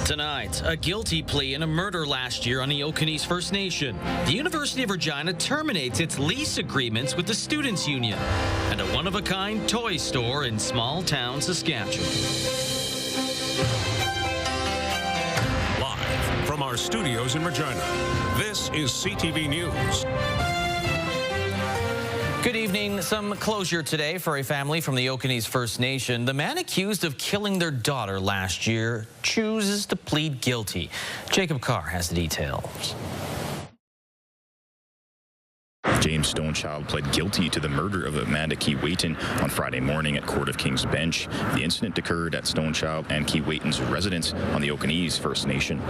Tonight, a guilty plea in a murder last year on the Okanese First Nation. The University of Regina terminates its lease agreements with the Students' Union. And a one-of-a-kind toy store in small-town Saskatchewan. Live from our studios in Regina, this is CTV News. Good evening. Some closure today for a family from the Okanese First Nation. The man accused of killing their daughter last year chooses to plead guilty. Jacob Carr has the details. James Stonechild pled guilty to the murder of Amanda Keewatin on Friday morning at Court of King's Bench. The incident occurred at Stonechild and Keewatin's residence on the Okanese First Nation.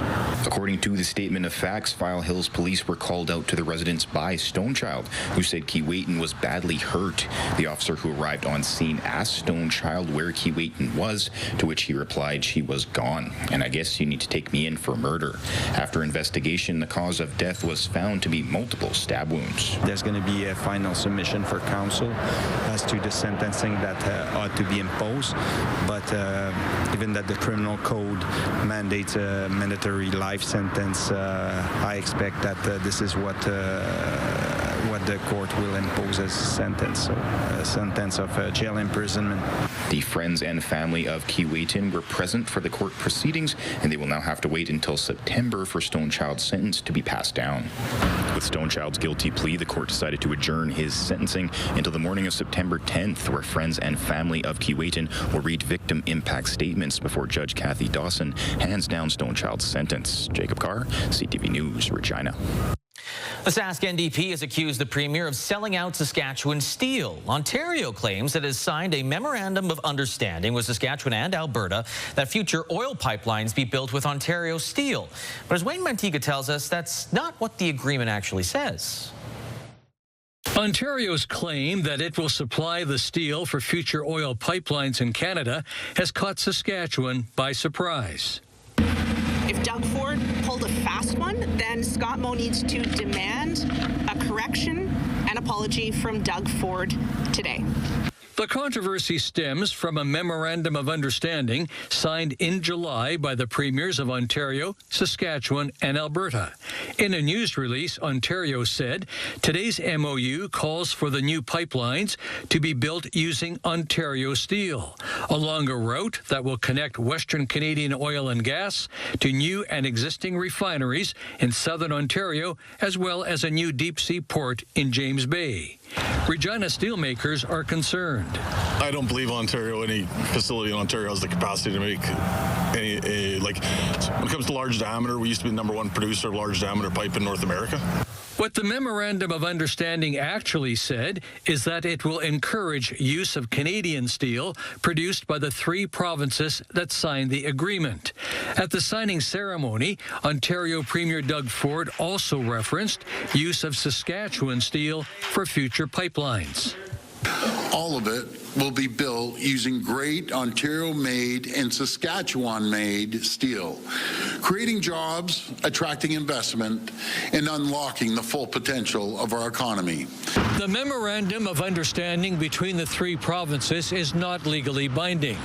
According to the statement of facts, File Hills police were called out to the residence by Stonechild, who said Keewatin was badly hurt. The officer who arrived on scene asked Stonechild where Keewatin was, to which he replied she was gone. And I guess you need to take me in for murder. After investigation, the cause of death was found to be multiple stab wounds. There's going to be a final submission for counsel as to the sentencing that ought to be imposed, but given that the criminal code mandates a mandatory life sentence, I expect that this is what the court will impose as a sentence, so a sentence of jail imprisonment. The friends and family of Keewatin were present for the court proceedings, and they will now have to wait until September for Stonechild's sentence to be passed down. With Stonechild's guilty plea, the court decided to adjourn his sentencing until the morning of September 10th, where friends and family of Keewatin will read victim impact statements before Judge Kathy Dawson hands down Stonechild's sentence. Jacob Carr, CTV News, Regina. The Sask NDP has accused the Premier of selling out Saskatchewan steel. Ontario claims it has signed a memorandum of understanding with Saskatchewan and Alberta that future oil pipelines be built with Ontario steel. But as Wayne Manteca tells us, that's not what the agreement actually says. Ontario's claim that it will supply the steel for future oil pipelines in Canada has caught Saskatchewan by surprise. If Doug Ford pulled a fast one, then Scott Moe needs to demand a correction and apology from Doug Ford today. The controversy stems from a memorandum of understanding signed in July by the premiers of Ontario, Saskatchewan, and Alberta. In a news release, Ontario said today's MOU calls for the new pipelines to be built using Ontario steel, along a route that will connect Western Canadian oil and gas to new and existing refineries in southern Ontario, as well as a new deep-sea port in James Bay. Regina steelmakers are concerned. I don't believe any facility in Ontario has the capacity to make any when it comes to large diameter, we used to be the #1 producer of large diameter pipe in North America. What the Memorandum of Understanding actually said is that it will encourage use of Canadian steel produced by the 3 provinces that signed the agreement. At the signing ceremony, Ontario Premier Doug Ford also referenced use of Saskatchewan steel for future pipelines. All of it will be built using great Ontario-made and Saskatchewan-made steel, creating jobs, attracting investment, and unlocking the full potential of our economy. The Memorandum of Understanding between the 3 provinces is not legally binding.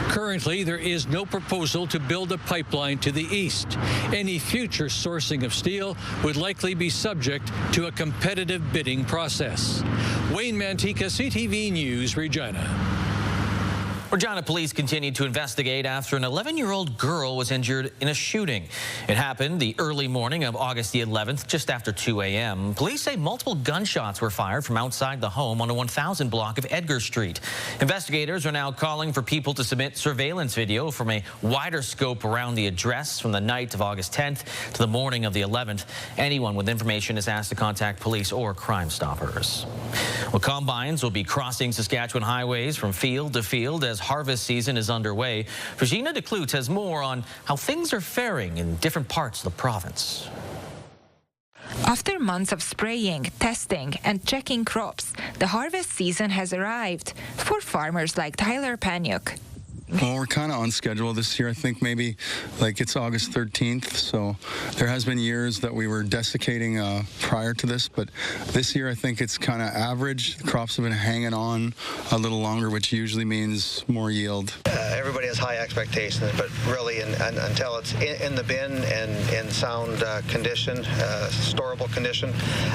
Currently, there is no proposal to build a pipeline to the east. Any future sourcing of steel would likely be subject to a competitive bidding process. Wayne Manteca, CTV News, Regina. Regina police continued to investigate after an 11-year-old girl was injured in a shooting. It happened the early morning of August the 11th, just after 2 a.m. Police say multiple gunshots were fired from outside the home on a 1000 block of Edgar Street. Investigators are now calling for people to submit surveillance video from a wider scope around the address from the night of August 10th to the morning of the 11th. Anyone with information is asked to contact police or Crime Stoppers. Well, combines will be crossing Saskatchewan highways from field to field as harvest season is underway. Regina has more on how things are faring in different parts of the province. After months of spraying, testing, and checking crops, the harvest season has arrived for farmers like Tyler Panyuk. Well, we're kind of on schedule this year. I think maybe like it's August 13th. So there has been years that we were desiccating prior to this, but this year I think it's kind of average. The crops have been hanging on a little longer, which usually means more yield. Everybody has high expectations, but really until it's in the bin and in sound condition, storable condition,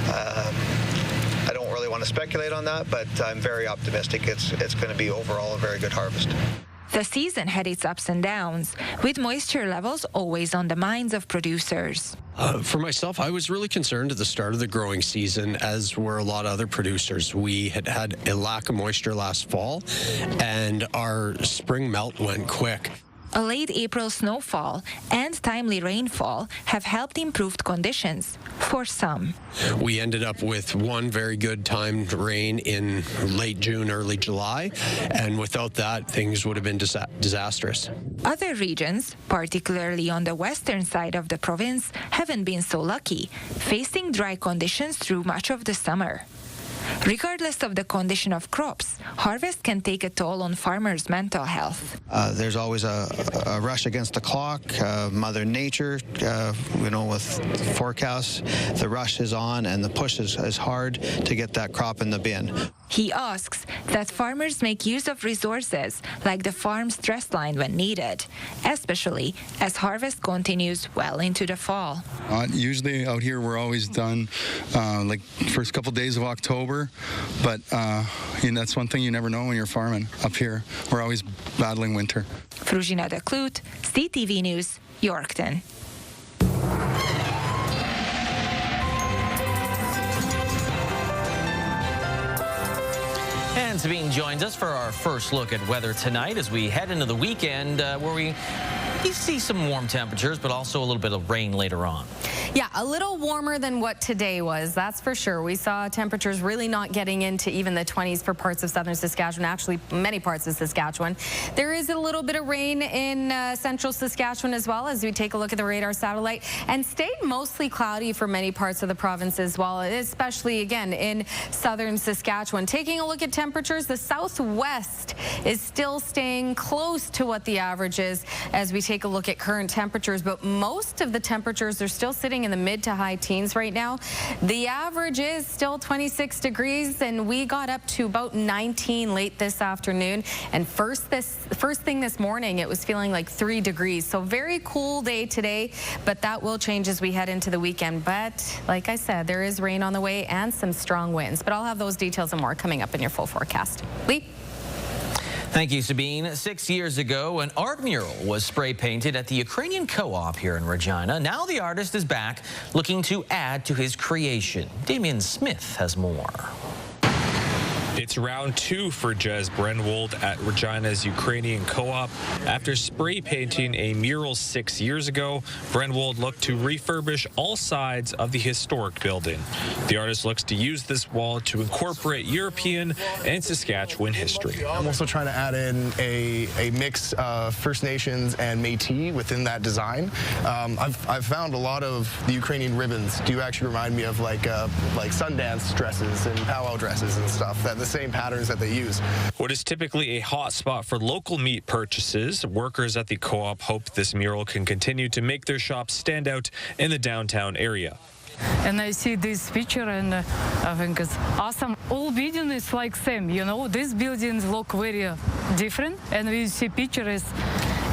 I don't really want to speculate on that, but I'm very optimistic it's going to be overall a very good harvest. The season had its ups and downs, with moisture levels always on the minds of producers. For myself, I was really concerned at the start of the growing season, as were a lot of other producers. We had a lack of moisture last fall, and our spring melt went quick. A late April snowfall and timely rainfall have helped improve conditions for some. We ended up with one very good timed rain in late June, early July, and without that, things would have been disastrous. Other regions, particularly on the western side of the province, haven't been so lucky, facing dry conditions through much of the summer. Regardless of the condition of crops, harvest can take a toll on farmers' mental health. There's always a rush against the clock. Mother Nature, with forecasts, the rush is on and the push is hard to get that crop in the bin. He asks that farmers make use of resources like the farm stress line when needed, especially as harvest continues well into the fall. Usually out here we're always done like first couple days of October, but that's one thing you never know when you're farming up here. We're always battling winter. Regina Pats, CTV News, Yorkton. And Sabine joins us for our first look at weather tonight as we head into the weekend where we see some warm temperatures, but also a little bit of rain later on. Yeah, a little warmer than what today was, that's for sure. We saw temperatures really not getting into even the 20s for parts of southern Saskatchewan, actually many parts of Saskatchewan. There is a little bit of rain in central Saskatchewan as well as we take a look at the radar satellite, and stayed mostly cloudy for many parts of the province as well, especially again in southern Saskatchewan. Taking a look at temperatures, the southwest is still staying close to what the average is as we take a look at current temperatures, but most of the temperatures are still sitting in the mid to high teens right now. The average is still 26 degrees, and we got up to about 19 late this afternoon. And first thing this morning, it was feeling like 3 degrees. So very cool day today, but that will change as we head into the weekend. But like I said, there is rain on the way and some strong winds. But I'll have those details and more coming up in your full forecast. Lee? Thank you, Sabine. 6 years ago, an art mural was spray painted at the Ukrainian co-op here in Regina. Now the artist is back looking to add to his creation. Damien Smith has more. It's round 2 for Jez Brenwold at Regina's Ukrainian co-op. After spray painting a mural 6 years ago, Brenwold looked to refurbish all sides of the historic building. The artist looks to use this wall to incorporate European and Saskatchewan history. I'm also trying to add in a mix of First Nations and Métis within that design. I've found a lot of the Ukrainian ribbons do actually remind me of like Sundance dresses and powwow dresses and stuff, that the same patterns that they use. What is typically a hot spot for local meat purchases, workers at the co-op hope this mural can continue to make their shops stand out in the downtown area. And I see this picture and I think it's awesome. All buildings like same, these buildings look very different, and when you see pictures,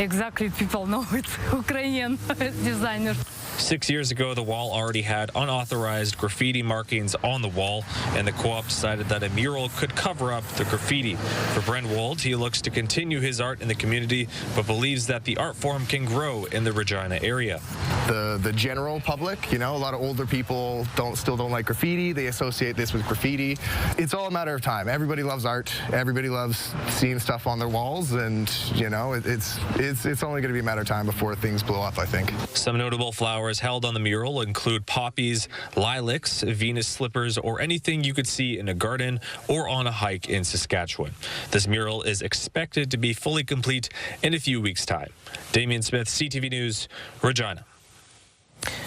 exactly people know it's Ukrainian designer. 6 years ago, the wall already had unauthorized graffiti markings on the wall, and the co-op decided that a mural could cover up the graffiti. For Brenwold, he looks to continue his art in the community, but believes that the art form can grow in the Regina area. The general public, a lot of older people still don't like graffiti. They associate this with graffiti. It's all a matter of time. Everybody loves art. Everybody loves seeing stuff on their walls, and it's only going to be a matter of time before things blow up, I think. Some notable flowers held on the mural include poppies, lilacs, Venus slippers, or anything you could see in a garden or on a hike in Saskatchewan. This mural is expected to be fully complete in a few weeks' time. Damien Smith, CTV News, Regina.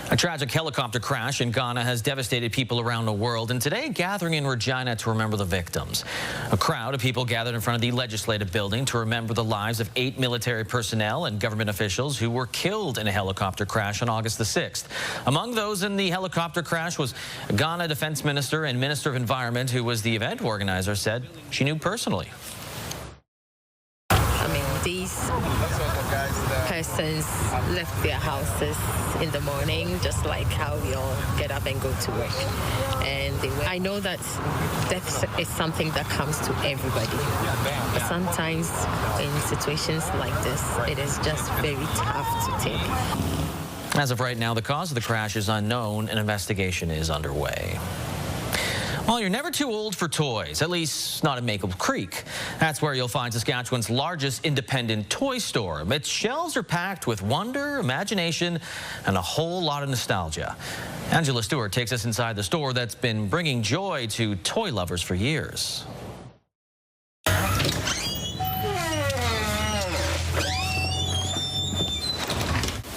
A tragic helicopter crash in Ghana has devastated people around the world, and today gathering in Regina to remember the victims. A crowd of people gathered in front of the legislative building to remember the lives of 8 military personnel and government officials who were killed in a helicopter crash on August the 6th. Among those in the helicopter crash was Ghana Defense Minister and Minister of Environment, who was the event organizer, said she knew personally. These persons left their houses in the morning, just like how we all get up and go to work. And I know that death is something that comes to everybody. But sometimes in situations like this, it is just very tough to take. As of right now, the cause of the crash is unknown. An investigation is underway. Well, you're never too old for toys, at least not in Maple Creek. That's where you'll find Saskatchewan's largest independent toy store. Its shelves are packed with wonder, imagination, and a whole lot of nostalgia. Angela Stewart takes us inside the store that's been bringing joy to toy lovers for years.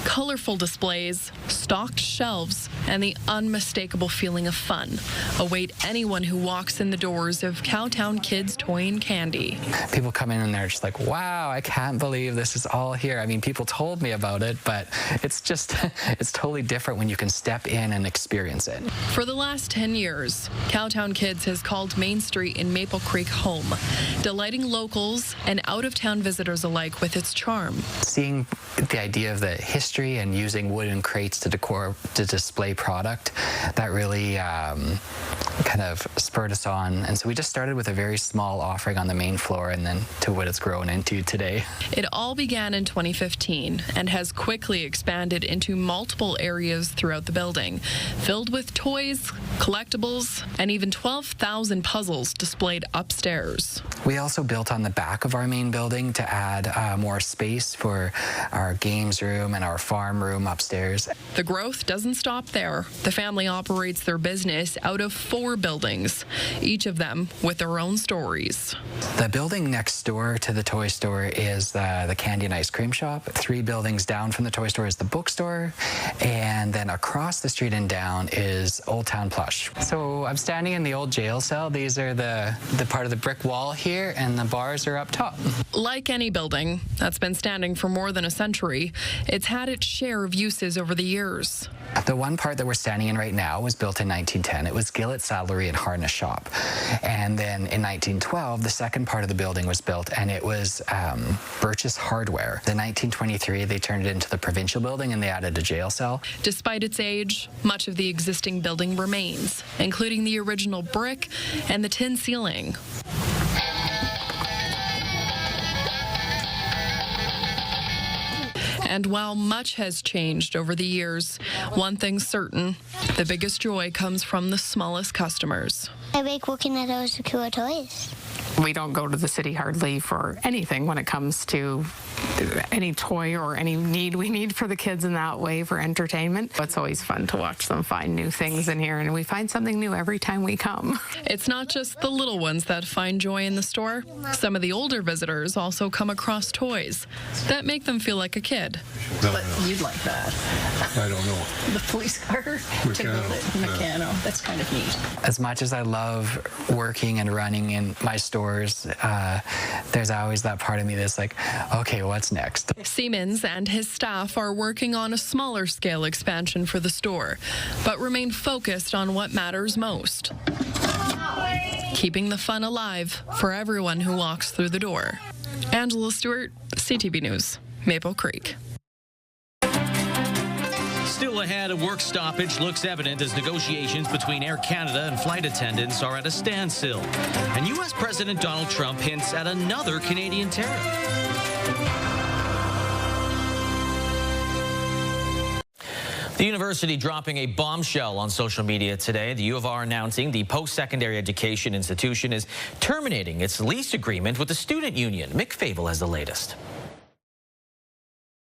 Colorful displays, stocked shelves, and the unmistakable feeling of fun await anyone who walks in the doors of Cowtown Kids Toy and Candy. People come in and they're just like, wow, I can't believe this is all here. I mean, people told me about it, but it's just, it's totally different when you can step in and experience it. For the last 10 years, Cowtown Kids has called Main Street in Maple Creek home, delighting locals and out-of-town visitors alike with its charm. Seeing the idea of the history and using wooden crates to display product, that really kind of spurred us on. And so we just started with a very small offering on the main floor and then to what it's grown into today. It all began in 2015 and has quickly expanded into multiple areas throughout the building, filled with toys, collectibles, and even 12,000 puzzles displayed upstairs. We also built on the back of our main building to add more space for our games room and our farm room upstairs. The growth doesn't stop there. The family operates their business out of 4 buildings, each of them with their own stories. The building next door to the toy store is the candy and ice cream shop. 3 buildings down from the toy store is the bookstore, and then across the street and down is Old Town Plush. So I'm standing in the old jail cell. These are the part of the brick wall here, and the bars are up top. Like any building that's been standing for more than a century, it's had its share of uses over the years. The one part that we're standing in right now was built in 1910. It was Gillett's Saddlery and Harness Shop. And then in 1912, the second part of the building was built, and it was Birch's Hardware. In 1923, they turned it into the provincial building, and they added a jail cell. Despite its age, much of the existing building remains, including the original brick and the tin ceiling. And while much has changed over the years, one thing's certain, the biggest joy comes from the smallest customers. I like working at OSU Toys. We don't go to the city hardly for anything when it comes to any toy or any need we need for the kids in that way for entertainment. It's always fun to watch them find new things in here, and we find something new every time we come. It's not just the little ones that find joy in the store. Some of the older visitors also come across toys that make them feel like a kid. But you'd like that. I don't know. The police car to build it. Mechano. That's kind of neat. As much as I love working and running in my stores, there's always that part of me that's like, okay, what's next? Siemens and his staff are working on a smaller scale expansion for the store, but remain focused on what matters most. Keeping the fun alive for everyone who walks through the door. Angela Stewart, CTV News, Maple Creek. Still ahead, a work stoppage looks evident as negotiations between Air Canada and flight attendants are at a standstill. And U.S. President Donald Trump hints at another Canadian tariff. The university dropping a bombshell on social media today. The U of R announcing the post-secondary education institution is terminating its lease agreement with the student union. Mick Fable has the latest.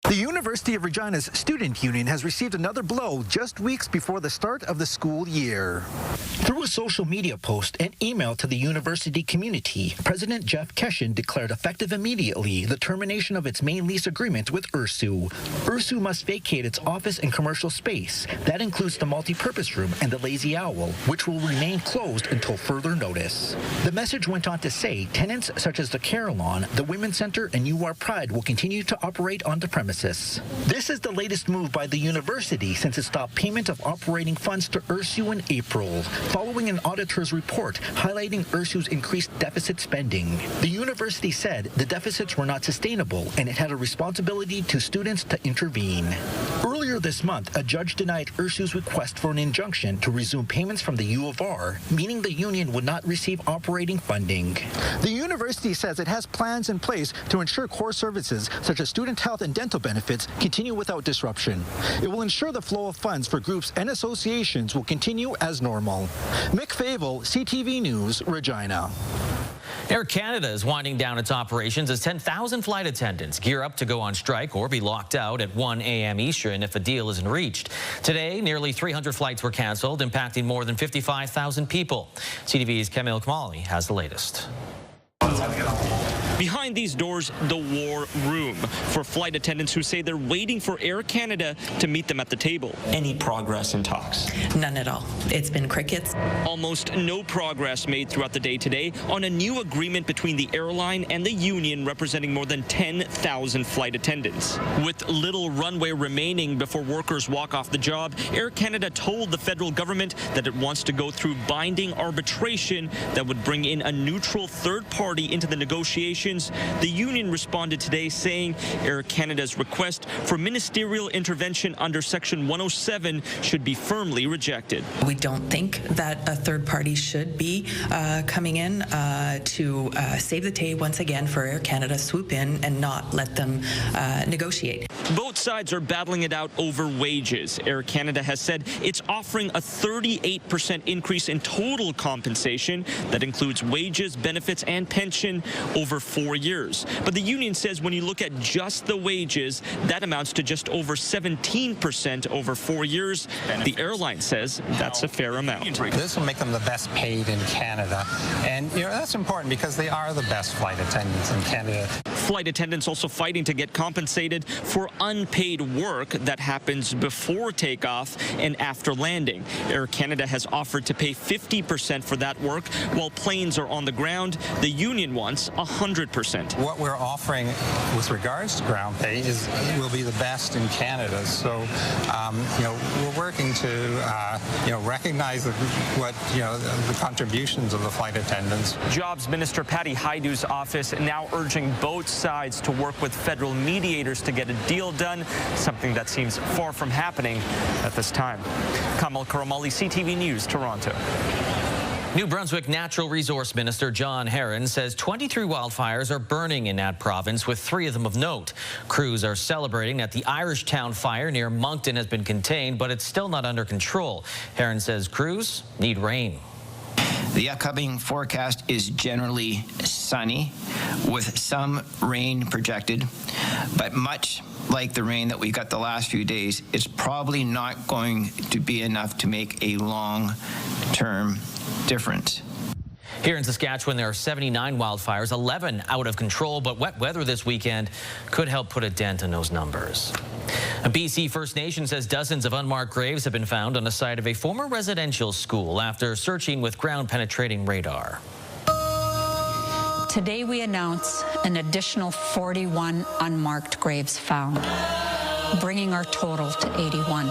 The University of Regina's student union has received another blow just weeks before the start of the school year. Through a social media post and email to the university community, President Jeff Keshin declared effective immediately the termination of its main lease agreement with URSU. URSU must vacate its office and commercial space. That includes the multi-purpose room and the Lazy Owl, which will remain closed until further notice. The message went on to say tenants such as the Carillon, the Women's Center, and URSU will continue to operate on the premises. This is the latest move by the university since it stopped payment of operating funds to URSU in April, following an auditor's report highlighting URSU's increased deficit spending. The university said the deficits were not sustainable and it had a responsibility to students to intervene. Earlier this month, a judge denied URSU's request for an injunction to resume payments from the U of R, meaning the union would not receive operating funding. The university says it has plans in place to ensure core services such as student health and dental benefits continue without disruption. It will ensure the flow of funds for groups and associations will continue as normal. Mick Favel, CTV News, Regina. Air Canada is winding down its operations as 10,000 flight attendants gear up to go on strike or be locked out at 1 a.m. Eastern if a deal isn't reached. Today, nearly 300 flights were canceled, impacting more than 55,000 people. CTV's Camille Kamali has the latest. Behind these doors, the war room for flight attendants who say they're waiting for Air Canada to meet them at the table. Any progress in talks? None at all. It's been crickets. Almost no progress made throughout the day today on a new agreement between the airline and the union representing more than 10,000 flight attendants. With little runway remaining before workers walk off the job, Air Canada told the federal government that it wants to go through binding arbitration that would bring in a neutral third party into the negotiations. The union responded today saying Air Canada's request for ministerial intervention under Section 107 should be firmly rejected. We don't think that a third party should be coming in to save the day once again for Air Canada to swoop in and not let them negotiate. Both sides are battling it out over wages. Air Canada has said it's offering a 38% increase in total compensation that includes wages, benefits, and pension over 4 years. But the union says when you look at just the wages, that amounts to just over 17% over 4 years. The airline says that's a fair amount. This will make them the best paid in Canada. And that's important because they are the best flight attendants in Canada. Flight attendants also fighting to get compensated for unpaid work that happens before takeoff and after landing. Air Canada has offered to pay 50% for that work while planes are on the ground. The union wants 100%. What we're offering with regards to ground pay will be the best in Canada. So, we're working to, recognize the contributions of the flight attendants. Jobs Minister Patty Haidu's office now urging both sides to work with federal mediators to get a deal done, something that seems far from happening at this time. Kamal Karamali, CTV News, Toronto. New Brunswick Natural Resource Minister John Herron says 23 wildfires are burning in that province, with 3 of them of note. Crews are celebrating that the Irishtown fire near Moncton has been contained, but it's still not under control. Herron says crews need rain. The upcoming forecast is generally sunny with some rain projected, but much like the rain that we got the last few days, it's probably not going to be enough to make a long-term difference. Here in Saskatchewan, there are 79 wildfires, 11 out of control, but wet weather this weekend could help put a dent in those numbers. A BC First Nation says dozens of unmarked graves have been found on the site of a former residential school after searching with ground-penetrating radar. Today we announce an additional 41 unmarked graves found, bringing our total to 81.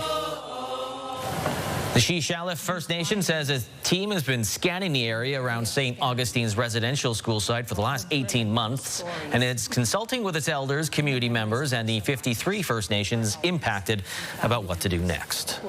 The Shishaliff First Nation says a team has been scanning the area around St. Augustine's residential school site for the last 18 months, and it's consulting with its elders, community members, and the 53 First Nations impacted about what to do next.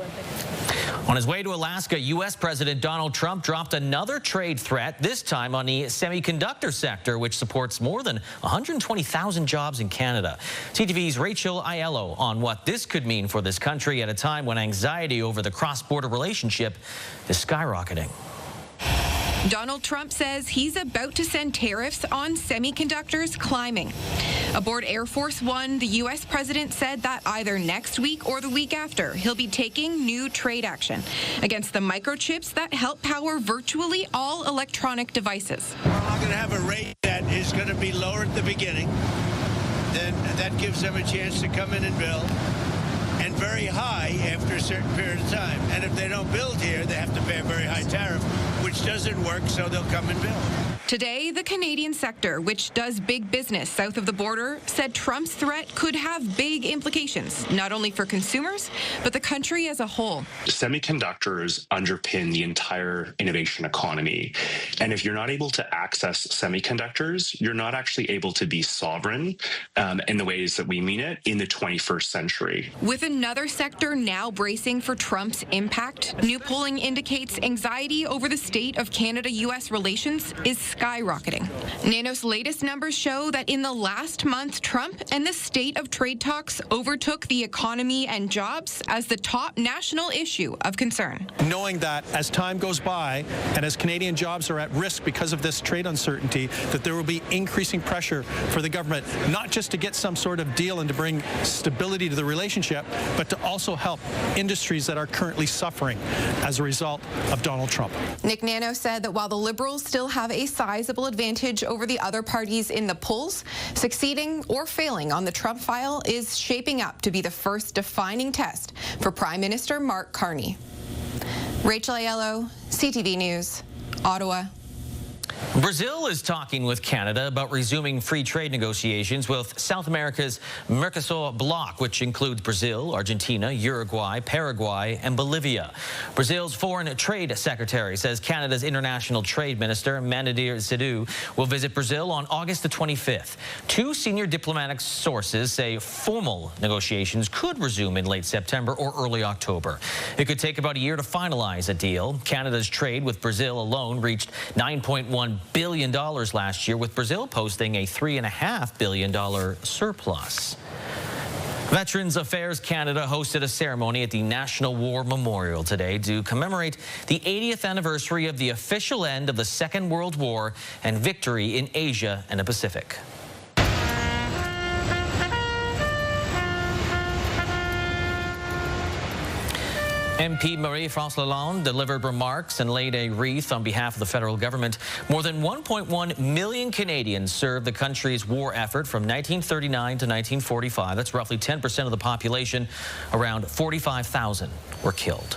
On his way to Alaska, U.S. President Donald Trump dropped another trade threat, this time on the semiconductor sector, which supports more than 120,000 jobs in Canada. CTV's Rachel Aiello on what this could mean for this country at a time when anxiety over the cross-border relationship is skyrocketing. Donald Trump says he's about to send tariffs on semiconductors climbing. Aboard Air Force One, the U.S. president said that either next week or the week after, he'll be taking new trade action against the microchips that help power virtually all electronic devices. We're going to have a rate that is going to be lower at the beginning. Then that gives them a chance to come in and build, and very high after a certain period of time. And if they don't build here, they have to pay a very high tariff, which doesn't work, so they'll come and build. Today, the Canadian sector, which does big business south of the border, said Trump's threat could have big implications, not only for consumers, but the country as a whole. Semiconductors underpin the entire innovation economy. And if you're not able to access semiconductors, you're not actually able to be sovereign in the ways that we mean it in the 21st century. With another sector now bracing for Trump's impact, new polling indicates anxiety over the state of Canada-U.S. relations is skyrocketing. Nanos' latest numbers show that in the last month, Trump and the state of trade talks overtook the economy and jobs as the top national issue of concern. Knowing that as time goes by and as Canadian jobs are at risk because of this trade uncertainty, that there will be increasing pressure for the government, not just to get some sort of deal and to bring stability to the relationship, but to also help industries that are currently suffering as a result of Donald Trump. Nick Nano said that while the Liberals still have a sizable advantage over the other parties in the polls, succeeding or failing on the Trump file is shaping up to be the first defining test for Prime Minister Mark Carney. Rachel Aiello, CTV News, Ottawa. Brazil is talking with Canada about resuming free trade negotiations with South America's Mercosur bloc, which includes Brazil, Argentina, Uruguay, Paraguay, and Bolivia. Brazil's Foreign Trade Secretary says Canada's International Trade Minister, Manadir Sidhu, will visit Brazil on August the 25th. Two senior diplomatic sources say formal negotiations could resume in late September or early October. It could take about a year to finalize a deal. Canada's trade with Brazil alone reached $9.1 billion last year, with Brazil posting a $3.5 billion surplus. Veterans Affairs Canada hosted a ceremony at the National War Memorial today to commemorate the 80th anniversary of the official end of the Second World War and victory in Asia and the Pacific. MP Marie-France Lalonde delivered remarks and laid a wreath on behalf of the federal government. More than 1.1 million Canadians served the country's war effort from 1939 to 1945. That's roughly 10% of the population. Around 45,000 were killed.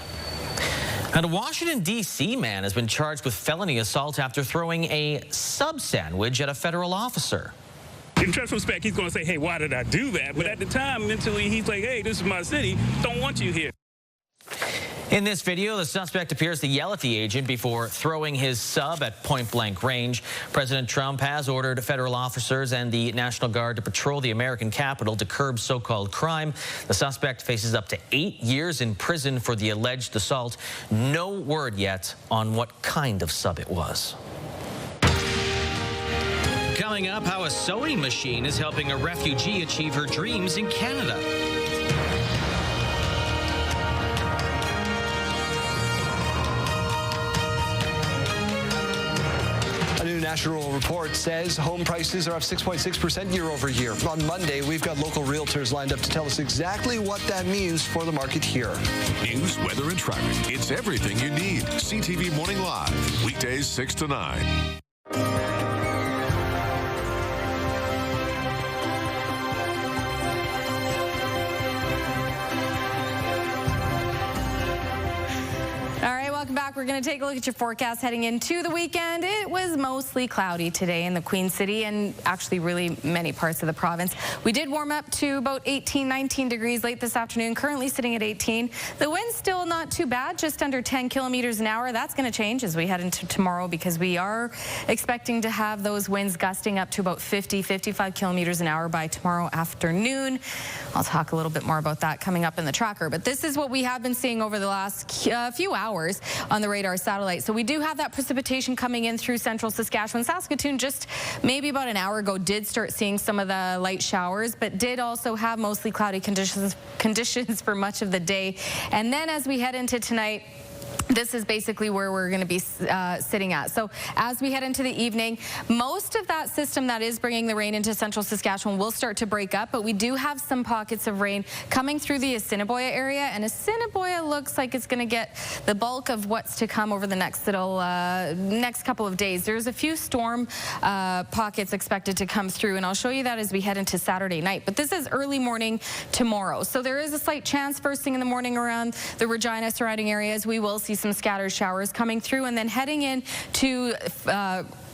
And a Washington, D.C. man has been charged with felony assault after throwing a sub sandwich at a federal officer. In retrospect, he's going to say, hey, why did I do that? But at the time, mentally, he's like, hey, this is my city. Don't want you here. In this video, the suspect appears to yell at the agent before throwing his sub at point-blank range. President Trump has ordered federal officers and the National Guard to patrol the American Capitol to curb so-called crime. The suspect faces up to 8 years in prison for the alleged assault. No word yet on what kind of sub it was. Coming up, how a sewing machine is helping a refugee achieve her dreams in Canada. National report says home prices are up 6.6% year over year. On Monday, we've got local realtors lined up to tell us exactly what that means for the market here. News, weather, and traffic. It's everything you need. CTV Morning Live, weekdays 6 to 9. We're going to take a look at your forecast heading into the weekend. It was mostly cloudy today in the Queen City and actually really many parts of the province. We did warm up to about 18, 19 degrees late this afternoon, currently sitting at 18. The wind's still not too bad, just under 10 kilometers an hour. That's going to change as we head into tomorrow because we are expecting to have those winds gusting up to about 50, 55 kilometers an hour by tomorrow afternoon. I'll talk a little bit more about that coming up in the tracker. But this is what we have been seeing over the last few hours on the radar satellite. So we do have that precipitation coming in through central Saskatchewan. Saskatoon just maybe about an hour ago did start seeing some of the light showers, but did also have mostly cloudy conditions for much of the day. And then as we head into tonight, this is basically where we're going to be sitting at. So as we head into the evening, most of that system that is bringing the rain into central Saskatchewan will start to break up, but we do have some pockets of rain coming through the Assiniboia area, and Assiniboia looks like it's going to get the bulk of what's to come over the next couple of days. There's a few storm pockets expected to come through, and I'll show you that as we head into Saturday night. But this is early morning tomorrow, so there is a slight chance first thing in the morning around the Regina surrounding areas. We will see some scattered showers coming through, and then heading into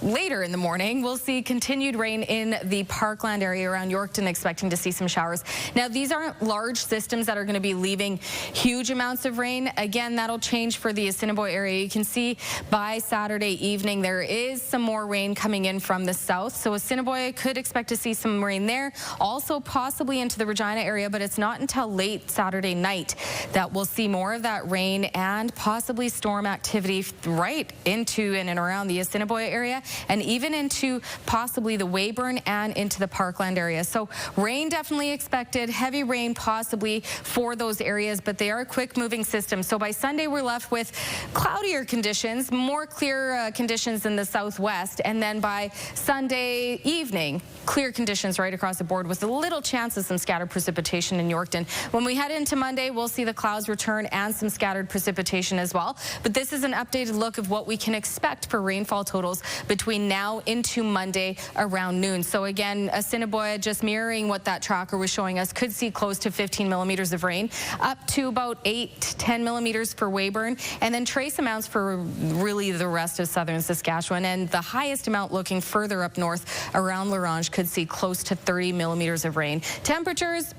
later in the morning, we'll see continued rain in the Parkland area around Yorkton, expecting to see some showers. Now, these aren't large systems that are going to be leaving huge amounts of rain. Again, that'll change for the Assiniboia area. You can see by Saturday evening, there is some more rain coming in from the south. So Assiniboia could expect to see some rain there. Also possibly into the Regina area, but it's not until late Saturday night that we'll see more of that rain and possibly storm activity right into and around the Assiniboia area, and even into possibly the Weyburn and into the Parkland area. So rain definitely expected, heavy rain possibly for those areas, but they are quick moving systems. So by Sunday, we're left with cloudier conditions, more clear conditions in the southwest, and then by Sunday evening, clear conditions right across the board with a little chance of some scattered precipitation in Yorkton. When we head into Monday, we'll see the clouds return and some scattered precipitation as well. But this is an updated look of what we can expect for rainfall totals between now into Monday around noon. So again, Assiniboia, just mirroring what that tracker was showing us, could see close to 15 millimeters of rain, up to about 8 to 10 millimeters for Weyburn, and then trace amounts for really the rest of southern Saskatchewan. And the highest amount looking further up north around Larange could see close to 30 millimeters of rain. Temperatures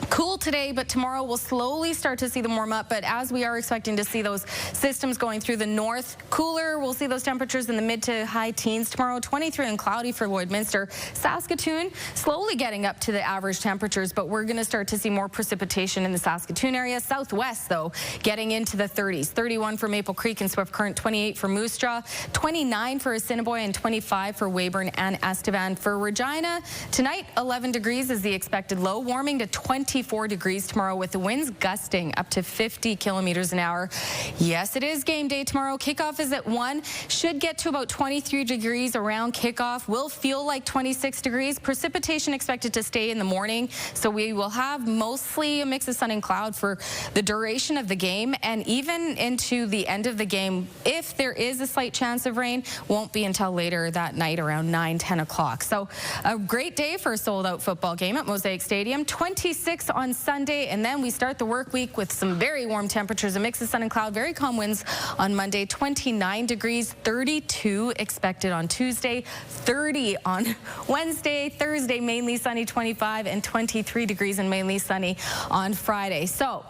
cool today, but tomorrow we'll slowly start to see them warm up. But as we are expecting to see those systems going through the north, cooler, we'll see those temperatures in the mid to high teens tomorrow. 23 and cloudy for Lloydminster. Saskatoon slowly getting up to the average temperatures, but we're going to start to see more precipitation in the Saskatoon area. Southwest, though, getting into the 30s. 31 for Maple Creek and Swift Current, 28 for Moose Jaw, 29 for Assiniboia, and 25 for Weyburn and Estevan. For Regina, tonight 11 degrees is the expected low, warming to 24 degrees tomorrow with the winds gusting up to 50 kilometers an hour. Yes, it is game day tomorrow. Kickoff is at 1. Should get to about 23 degrees around kickoff. Will feel like 26 degrees. Precipitation expected to stay in the morning. So we will have mostly a mix of sun and cloud for the duration of the game, and even into the end of the game. If there is a slight chance of rain, won't be until later that night around 9-10 o'clock. So a great day for a sold-out football game at Mosaic Stadium. 26 on Sunday, and then we start the work week with some very warm temperatures, a mix of sun and cloud, very calm winds on Monday. 29 degrees, 32 expected on Tuesday, 30 on Wednesday, Thursday mainly sunny, 25, and 23 degrees and mainly sunny on Friday. So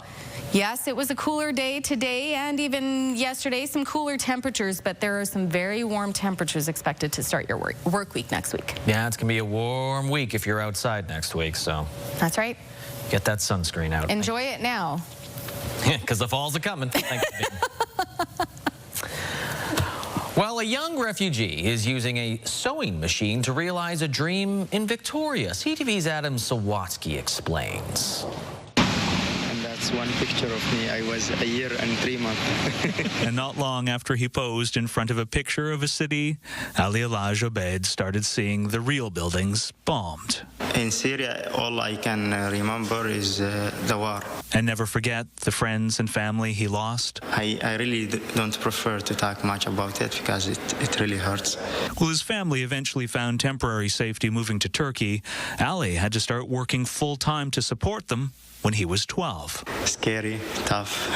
yes, it was a cooler day today and even yesterday, some cooler temperatures, but there are some very warm temperatures expected to start your work week next week. Yeah, it's going to be a warm week if you're outside next week, so. That's right. Get that sunscreen out. Enjoy it now. Yeah, because the falls are coming. Thank you. Well, a young refugee is using a sewing machine to realize a dream in Victoria. CTV's Adam Sawatsky explains. That's one picture of me. I was a year and 3 months. And not long after he posed in front of a picture of a city, Ali Alaj Obed started seeing the real buildings bombed. In Syria, all I can remember is the war. And never forget the friends and family he lost. I really don't prefer to talk much about it because it really hurts. Well, his family eventually found temporary safety moving to Turkey. Ali had to start working full-time to support them when he was 12. Scary, tough.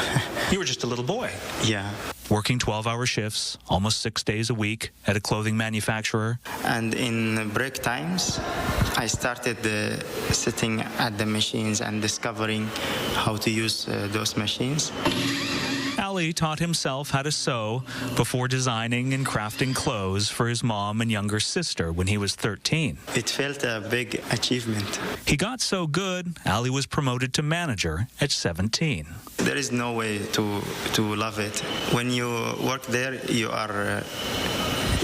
You were just a little boy. Yeah. Working 12-hour shifts, almost 6 days a week at a clothing manufacturer. And in break times, I started sitting at the machines and discovering how to use those machines. Ali taught himself how to sew before designing and crafting clothes for his mom and younger sister when he was 13. It felt a big achievement. He got so good, Ali was promoted to manager at 17. There is no way to love it. When you work there, you are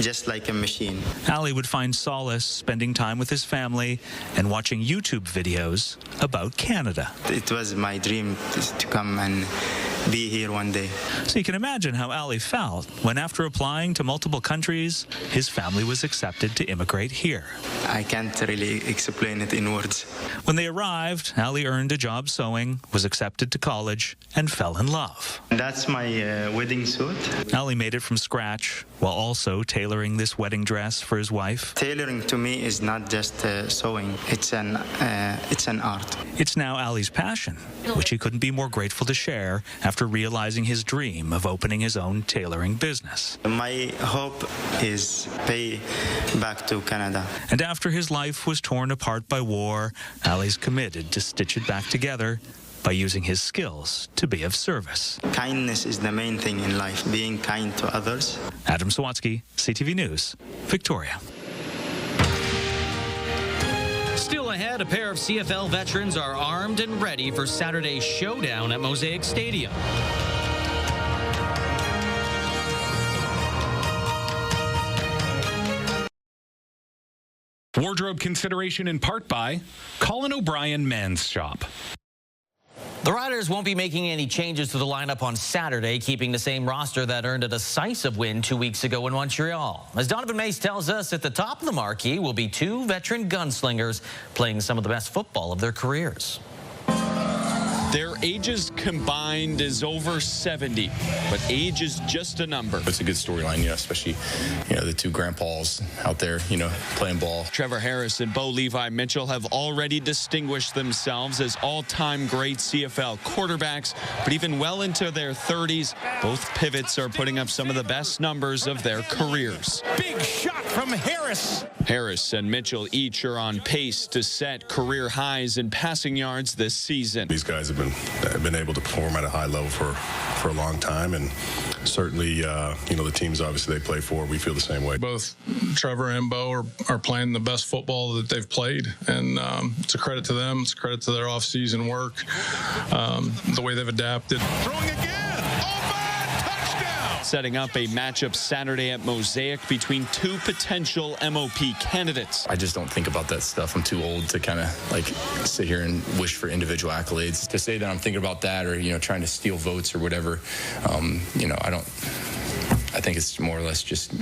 just like a machine. Ali would find solace spending time with his family and watching YouTube videos about Canada. It was my dream to come and be here one day. So you can imagine how Ali felt when, after applying to multiple countries, his family was accepted to immigrate here. I can't really explain it in words. When they arrived, Ali earned a job sewing, was accepted to college, and fell in love. That's my wedding suit. Ali made it from scratch while also tailoring this wedding dress for his wife. Tailoring to me is not just sewing. It's an art. It's now Ali's passion, which he couldn't be more grateful to share after realizing his dream of opening his own tailoring business. My hope is pay back to Canada. And after his life was torn apart by war, Ali's committed to stitch it back together by using his skills to be of service. Kindness is the main thing in life, being kind to others. Adam Sawatsky, CTV News, Victoria. Still ahead, a pair of CFL veterans are armed and ready for Saturday's showdown at Mosaic Stadium. Wardrobe consideration in part by Colin O'Brien Men's Shop. The Riders won't be making any changes to the lineup on Saturday, keeping the same roster that earned a decisive win 2 weeks ago in Montreal. As Donovan Mace tells us, at the top of the marquee will be two veteran gunslingers playing some of the best football of their careers. Their ages combined is over 70, but age is just a number. It's a good storyline, especially, the two grandpas out there, playing ball. Trevor Harris and Bo Levi Mitchell have already distinguished themselves as all-time great CFL quarterbacks, but even well into their 30s, both pivots are putting up some of the best numbers of their careers. Big shot from Harris. Harris and Mitchell each are on pace to set career highs in passing yards this season. These guys have been able to perform at a high level for a long time, and certainly the teams obviously they play for, we feel the same way. Both Trevor and Bo are playing the best football that they've played, and it's a credit to them. It's a credit to their off-season work, the way they've adapted. Throwing again. Setting up a matchup Saturday at Mosaic between two potential MOP candidates. I just don't think about that stuff. I'm too old to kind of sit here and wish for individual accolades. To say that I'm thinking about that or, trying to steal votes or whatever, I think it's more or less just,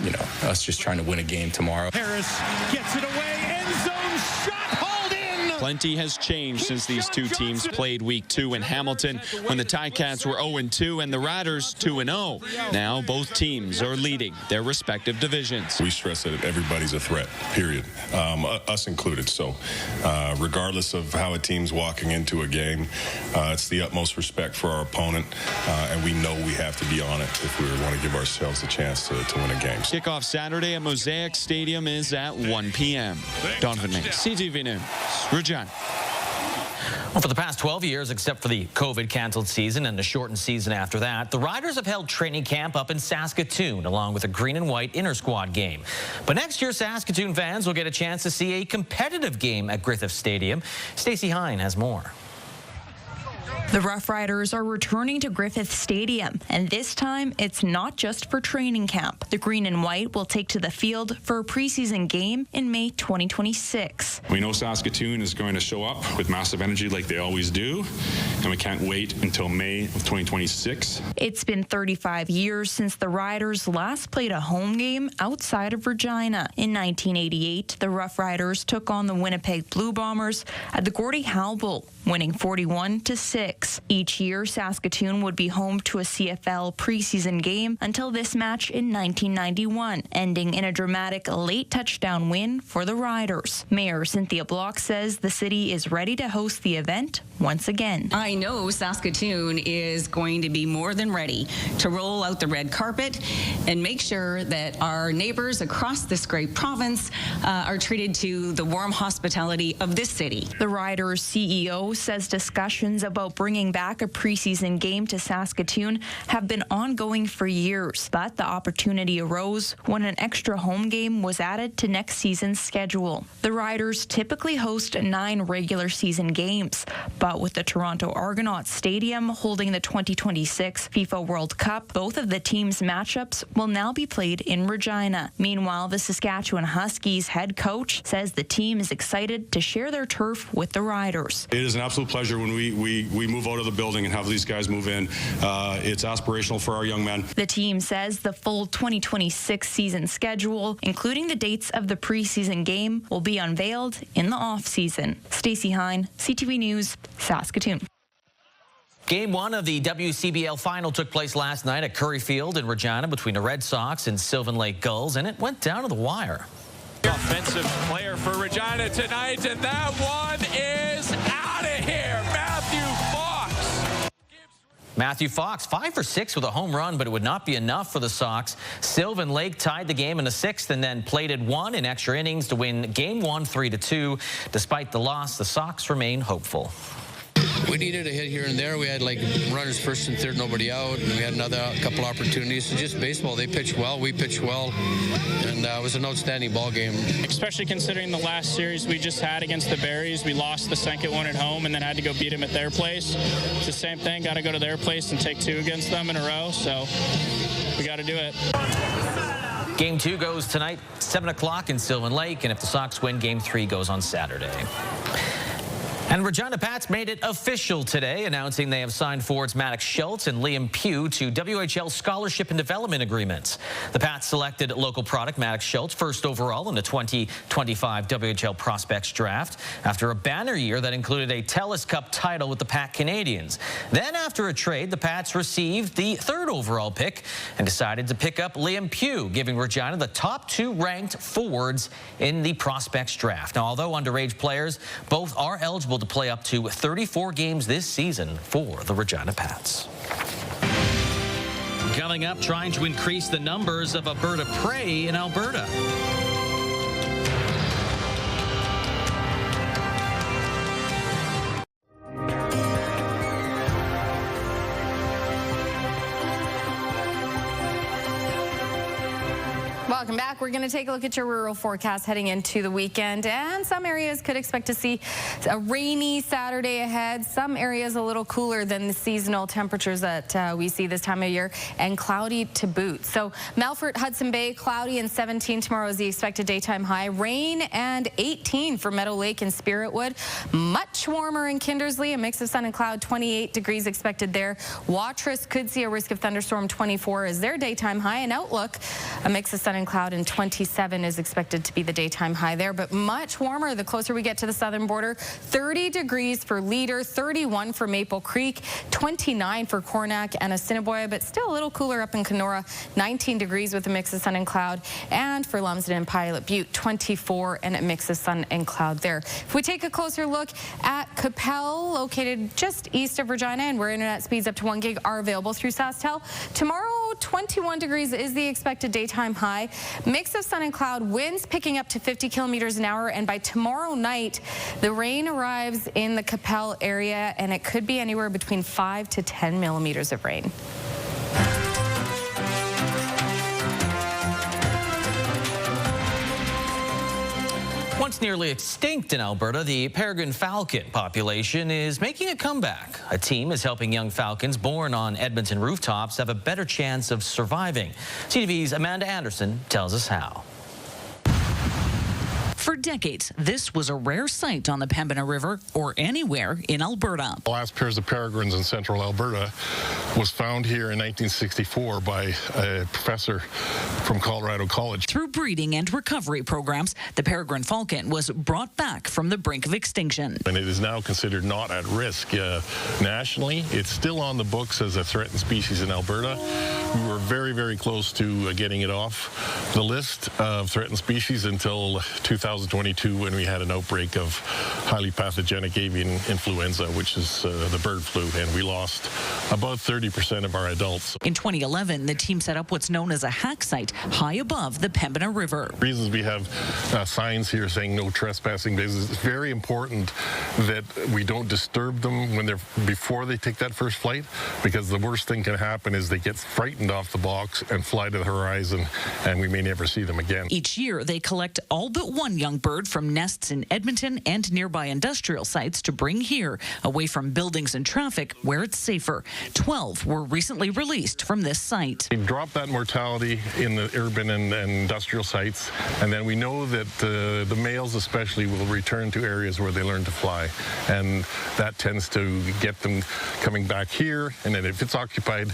us just trying to win a game tomorrow. Harris gets it away. End zone shot. Hauled in. Plenty has changed since these two teams played Week 2 in Hamilton when the Ticats were 0-2 and the Riders 2-0. Now both teams are leading their respective divisions. We stress that everybody's a threat, period, us included. So regardless of how a team's walking into a game, it's the utmost respect for our opponent, and we know we have to be on it if we want to give ourselves a chance to win a game. Kickoff Saturday at Mosaic Stadium is at 1 p.m. Donovan Mace, CTV News, Regina. Well, for the past 12 years, except for the COVID-canceled season and the shortened season after that, the Riders have held training camp up in Saskatoon, along with a green and white inter-squad game. But next year, Saskatoon fans will get a chance to see a competitive game at Griffith Stadium. Stacey Hine has more. The Rough Riders are returning to Griffith Stadium, and this time it's not just for training camp. The green and white will take to the field for a preseason game in May 2026. We know Saskatoon is going to show up with massive energy like they always do, and we can't wait until May of 2026. It's been 35 years since the Riders last played a home game outside of Regina. In 1988, the Rough Riders took on the Winnipeg Blue Bombers at the Gordie Howe Bowl, winning 41-6. Each year, Saskatoon would be home to a CFL preseason game until this match in 1991, ending in a dramatic late touchdown win for the Riders. Mayor Cynthia Block says the city is ready to host the event once again. I know Saskatoon is going to be more than ready to roll out the red carpet and make sure that our neighbors across this great province are treated to the warm hospitality of this city. The Riders CEO says discussions about bringing back a preseason game to Saskatoon have been ongoing for years, but the opportunity arose when an extra home game was added to next season's schedule. The Riders typically host 9 regular season games, but with the Toronto Argonauts Stadium holding the 2026 FIFA World Cup, both of the teams' matchups will now be played in Regina. Meanwhile, the Saskatchewan Huskies head coach says the team is excited to share their turf with the Riders. It is an absolute pleasure when we we move out of the building and have these guys move in. It's aspirational for our young men. The team says the full 2026 season schedule, including the dates of the preseason game, will be unveiled in the off-season. Stacey Hine, CTV News, Saskatoon. Game 1 of the WCBL final took place last night at Curry Field in Regina between the Red Sox and Sylvan Lake Gulls, and it went down to the wire. Offensive player for Regina tonight, and that one is out of here. Matthew Fox, 5 for 6 with a home run, but it would not be enough for the Sox. Sylvan Lake tied the game in the 6th and then plated one in extra innings to win Game 1 3-2. Despite the loss, the Sox remain hopeful. We needed a hit here and there. We had like runners first and third, nobody out, and we had another couple opportunities. So just baseball, they pitched well, we pitched well, and it was an outstanding ball game. Especially considering the last series we just had against the Berries. We lost the second one at home and then had to go beat them at their place. It's the same thing, got to go to their place and take 2 against them in a row, so we got to do it. Game 2 goes tonight, 7 o'clock in Sylvan Lake, and if the Sox win, Game 3 goes on Saturday. And Regina Pats made it official today, announcing they have signed forwards Maddox Schultz and Liam Pugh to WHL scholarship and development agreements. The Pats selected local product Maddox Schultz first overall in the 2025 WHL prospects draft after a banner year that included a TELUS Cup title with the Pac Canadians. Then after a trade, the Pats received the 3rd overall pick and decided to pick up Liam Pugh, giving Regina the top 2 ranked forwards in the prospects draft. Now, although underage players, both are eligible to play up to 34 games this season for the Regina Pats. Coming up, trying to increase the numbers of a bird of prey in Alberta. Welcome back. We're going to take a look at your rural forecast heading into the weekend, and some areas could expect to see a rainy Saturday ahead. Some areas a little cooler than the seasonal temperatures that we see this time of year, and cloudy to boot. So Melfort, Hudson Bay, cloudy and 17 tomorrow is the expected daytime high. Rain and 18 for Meadow Lake and Spiritwood. Much warmer in Kindersley, a mix of sun and cloud, 28 degrees expected there. Watrous could see a risk of thunderstorm, 24 is their daytime high. And Outlook, a mix of sun and cloud, and 27 is expected to be the daytime high there, but much warmer the closer we get to the southern border. 30 degrees for Leader, 31 for Maple Creek, 29 for Cornack and Assiniboia, but still a little cooler up in Kenora, 19 degrees with a mix of sun and cloud, and for Lumsden and Pilot Butte, 24 and a mix of sun and cloud there. If we take a closer look at Capel, located just east of Regina, and where internet speeds up to 1 gig are available through SaskTel. Tomorrow, 21 degrees is the expected daytime high. Mix of sun and cloud, winds picking up to 50 kilometers an hour, and by tomorrow night, the rain arrives in the Capel area, and it could be anywhere between 5 to 10 millimeters of rain. Once nearly extinct in Alberta, the peregrine falcon population is making a comeback. A team is helping young falcons born on Edmonton rooftops have a better chance of surviving. CTV's Amanda Anderson tells us how. For decades, this was a rare sight on the Pembina River or anywhere in Alberta. The last pairs of peregrines in central Alberta was found here in 1964 by a professor from Colorado College. Through breeding and recovery programs, the peregrine falcon was brought back from the brink of extinction. And it is now considered not at risk nationally. It's still on the books as a threatened species in Alberta. We were very, very close to getting it off the list of threatened species until 2022, when we had an outbreak of highly pathogenic avian influenza, which is the bird flu, and we lost about 30% of our adults. In 2011, the team set up what's known as a hack site high above the Pembina River. Reasons we have signs here saying no trespassing, because it's very important that we don't disturb them before they take that first flight, because the worst thing can happen is they get frightened off the box and fly to the horizon, and we may never see them again. Each year, they collect all but one young bird from nests in Edmonton and nearby industrial sites to bring here, away from buildings and traffic where it's safer. 12 were recently released from this site. We drop that mortality in the urban and industrial sites, and then we know that the males especially will return to areas where they learn to fly, and that tends to get them coming back here. And then if it's occupied,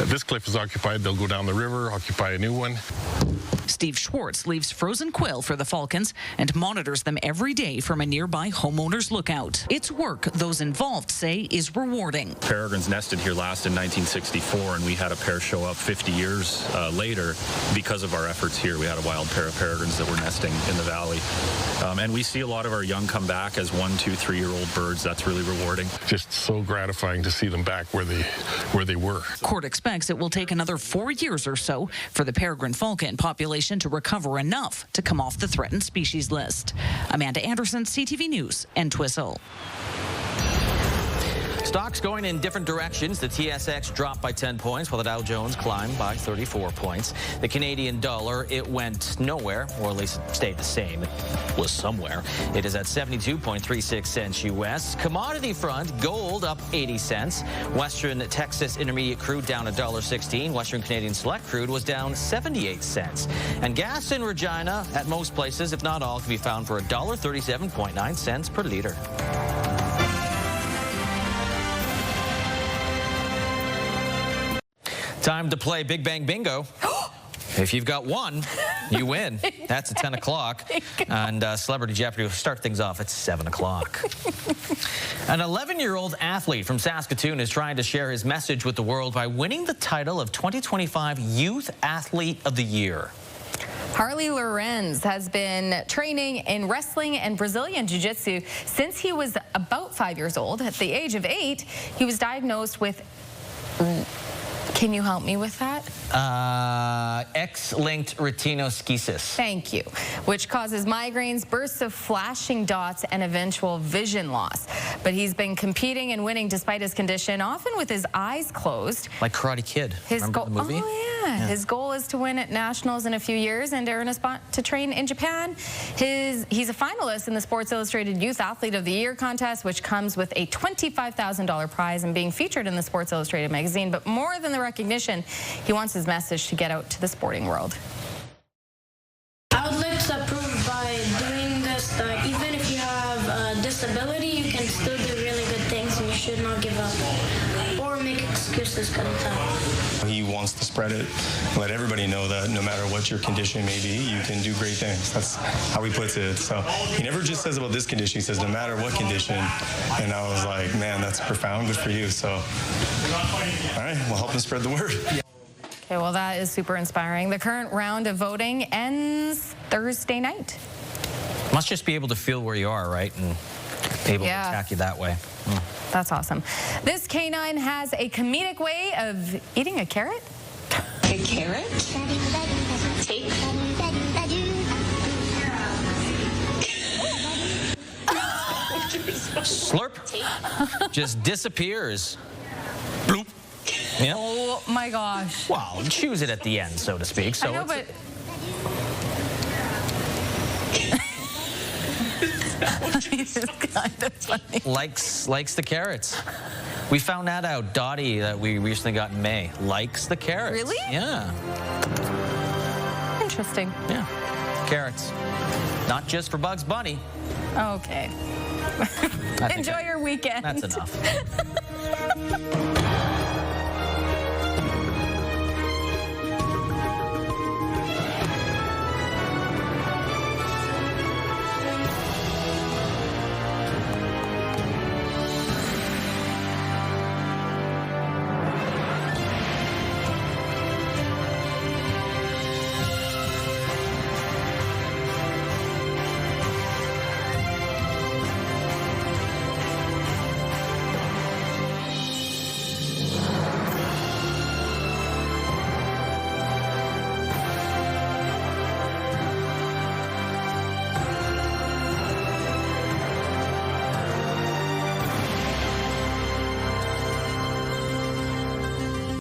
this cliff is occupied, they'll go down the river, occupy a new one. Steve Schwartz leaves frozen quail for the falcons and monitors them every day from a nearby homeowner's lookout. It's work those involved say is rewarding. Peregrines nested here last in 1964, and we had a pair show up 50 years later because of our efforts here. We had a wild pair of peregrines that were nesting in the valley. And we see a lot of our young come back as 1, 2, 3-year-old birds. That's really rewarding. Just so gratifying to see them back where they were. Court expects it will take another 4 years or so for the peregrine falcon population to recover enough to come off the threatened species list. Amanda Anderson, CTV News, Entwistle. Stocks going in different directions. The TSX dropped by 10 points, while the Dow Jones climbed by 34 points. The Canadian dollar, it went nowhere, or at least it stayed the same. It was somewhere. It is at 72.36 cents U.S. Commodity front, gold up 80 cents. Western Texas Intermediate crude down $1.16. Western Canadian Select crude was down 78 cents. And gas in Regina, at most places, if not all, can be found for $1.37.9 cents per liter. Time to play Big Bang Bingo. If you've got one, you win. That's at 10 o'clock. And Celebrity Jeopardy will start things off at 7 o'clock. An 11-year-old athlete from Saskatoon is trying to share his message with the world by winning the title of 2025 Youth Athlete of the Year. Harley Lorenz has been training in wrestling and Brazilian Jiu-Jitsu since he was about 5 years old. At the age of 8, he was diagnosed with... Can you help me with that? X-linked retinoschisis. Thank you. Which causes migraines, bursts of flashing dots, and eventual vision loss. But he's been competing and winning despite his condition, often with his eyes closed. Like Karate Kid. Remember the movie? Oh, yeah. His goal is to win at nationals in a few years and to earn a spot to train in Japan. He's a finalist in the Sports Illustrated Youth Athlete of the Year contest, which comes with a $25,000 prize and being featured in the Sports Illustrated magazine. But more than the recognition, he wants his message to get out to the sporting world. I would like to prove by doing this that even if you have a disability, you can still do really good things and you should not give up or make excuses kind of time. He wants to spread it, let everybody know that no matter what your condition may be, you can do great things. That's how he puts it. So he never just says about this condition, he says no matter what condition. And I was like, man, that's profound, good for you. So, all right, we'll help him spread the word. Okay, well, that is super inspiring. The current round of voting ends Thursday night. Must just be able to feel where you are, right? And able to attack you that way. That's awesome. This canine has a comedic way of eating a carrot. A carrot? Take. Slurp. Just disappears. Bloop. Yeah. Oh my gosh. Well, choose it at the end, so to speak. So I know, but it's kind of funny. Likes the carrots. We found that out. Dottie, that we recently got in May, likes the carrots. Really? Yeah. Interesting. Yeah. Carrots. Not just for Bugs Bunny. Okay. Enjoy your weekend. That's enough.